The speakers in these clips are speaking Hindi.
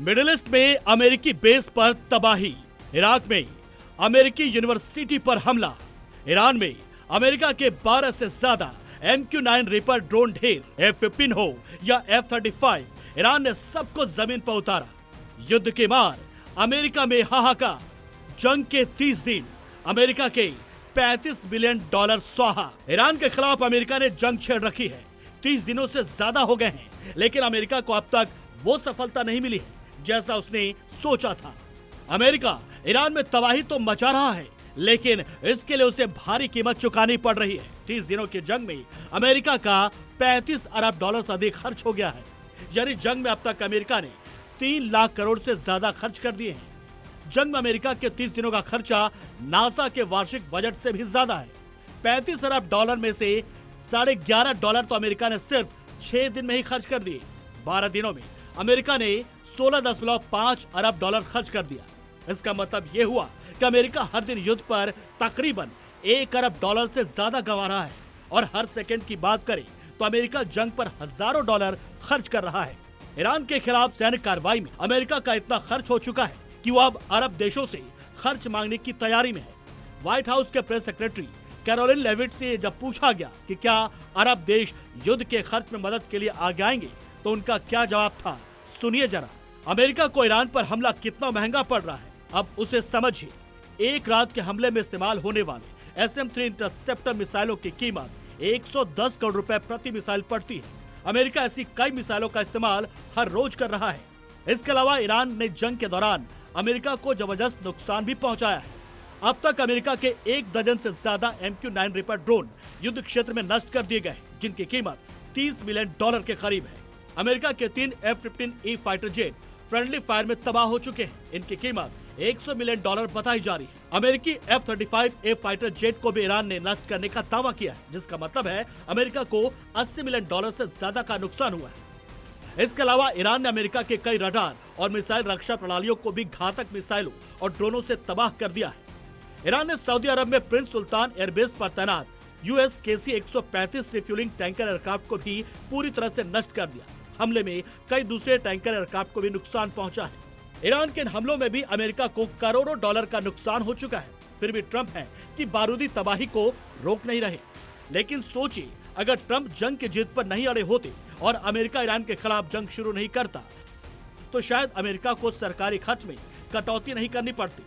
मिडिल ईस्ट में अमेरिकी बेस पर तबाही, इराक में अमेरिकी यूनिवर्सिटी पर हमला, ईरान में अमेरिका के 12 से ज्यादा MQ-9 रीपर ड्रोन ढेर, F-15 हो या F-35, ईरान ने सबको जमीन पर उतारा। युद्ध की मार, अमेरिका में हाहाकार, जंग के 30 दिन, अमेरिका के $35 बिलियन स्वाहा। ईरान के खिलाफ अमेरिका ने जंग छेड़ रखी है। 30 दिनों से ज्यादा हो गए हैं, लेकिन अमेरिका को अब तक वो सफलता नहीं मिली है जैसा उसने सोचा था। अमेरिका ईरान में तबाही तो मचा रहा है, लेकिन इसके लिए उसे भारी कीमत चुकानी पड़ रही है। 30 दिनों की जंग में अमेरिका का $35 अरब से अधिक खर्च हो गया है। यानी जंग में अब तक अमेरिका ने 3 लाख करोड़ से ज्यादा खर्च कर दिए हैं। जंग में अमेरिका के 30 दिनों का खर्चा नासा के वार्षिक बजट से भी ज्यादा है। $35 अरब में से $11.5 तो अमेरिका ने सिर्फ 6 दिन में ही खर्च कर दिए। 12 दिनों में अमेरिका ने $16.5 अरब खर्च कर दिया। इसका मतलब यह हुआ कि अमेरिका हर दिन युद्ध पर तकरीबन $1 अरब से ज्यादा गंवा रहा है और हर सेकंड की बात करें तो अमेरिका जंग पर हजारों डॉलर खर्च कर रहा है। ईरान के खिलाफ सैनिक कार्रवाई में अमेरिका का इतना खर्च हो चुका है कि वो अब अरब देशों से खर्च मांगने की तैयारी में है। व्हाइट हाउस के प्रेस सेक्रेटरी कैरोलिन लेविट से जब पूछा गया कि क्या अरब देश युद्ध के खर्च में मदद के लिए आगे आएंगे, तो उनका क्या जवाब था, सुनिए जरा। अमेरिका को ईरान पर हमला कितना महंगा पड़ रहा है, अब उसे समझिए। एक रात के हमले में इस्तेमाल होने वाले SM-3 इंटरसेप्टर मिसाइलों की कीमत 110 करोड़ रुपए प्रति मिसाइल पड़ती है। अमेरिका ऐसी कई मिसाइलों का इस्तेमाल हर रोज कर रहा है। इसके अलावा ईरान ने जंग के दौरान अमेरिका को जबरदस्त नुकसान भी पहुंचाया है। अब तक अमेरिका के 1 दर्जन से ज्यादा MQ-9 रीपर ड्रोन युद्ध क्षेत्र में नष्ट कर दिए गए, जिनकी कीमत $30 बिलियन के करीब है। अमेरिका के 3 F-15E fighter jet friendly fire में तबाह हो चुके हैं। इनकी कीमत $100 मिलियन बताई जा रही है। अमेरिकी F-35A फाइटर जेट को भी ईरान ने नष्ट करने का दावा किया है, जिसका मतलब है अमेरिका को $80 मिलियन से ज्यादा का नुकसान हुआ है। इसके अलावा ईरान ने अमेरिका के कई रडार और मिसाइल रक्षा प्रणालियों को भी घातक मिसाइलों और ड्रोनों से तबाह कर दिया है। ईरान ने सऊदी अरब में प्रिंस सुल्तान एयरबेस पर तैनात US KC-135 refuelling tanker aircraft को भी पूरी तरह से नष्ट कर दिया। हमले में कई दूसरे टैंकर एयरक्राफ्ट को भी नुकसान पहुंचा है। ईरान के इन हमलों में भी अमेरिका को करोड़ों डॉलर का नुकसान हो चुका है। फिर भी ट्रंप है कि बारूदी तबाही को रोक नहीं रहे। लेकिन सोचिए, अगर ट्रंप जंग की जीत पर नहीं अड़े होते और अमेरिका ईरान के खिलाफ जंग शुरू नहीं करता, तो शायद अमेरिका को सरकारी खर्च में कटौती नहीं करनी पड़ती।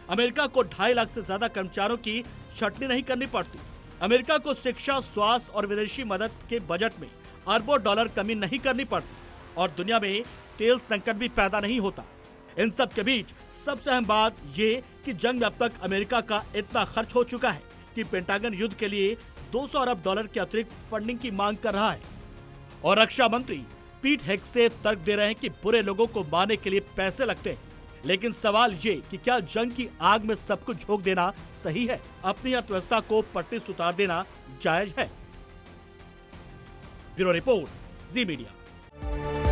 अमेरिका को 2.5 लाख से ज्यादा कर्मचारियों की छटनी नहीं करनी पड़ती। अमेरिका को शिक्षा, स्वास्थ्य और विदेशी मदद के बजट में अरबों डॉलर कमी नहीं करनी पड़ती और दुनिया में तेल संकट भी पैदा नहीं होता। इन सब के बीच सबसे अहम बात ये कि जंग में अब तक अमेरिका का इतना खर्च हो चुका है कि पेंटागन युद्ध के लिए $200 अरब की अतिरिक्त फंडिंग की मांग कर रहा है। और रक्षा मंत्री पीट हेग्से तर्क दे रहे हैं कि बुरे लोगों को मारने के लिए पैसे लगते हैं। लेकिन सवाल ये कि क्या जंग की आग में सब कुछ झोंक देना सही है? अपनी अर्थव्यवस्था को पटरी से उतार देना जायज है? ब्यूरो रिपोर्ट, जी मीडिया।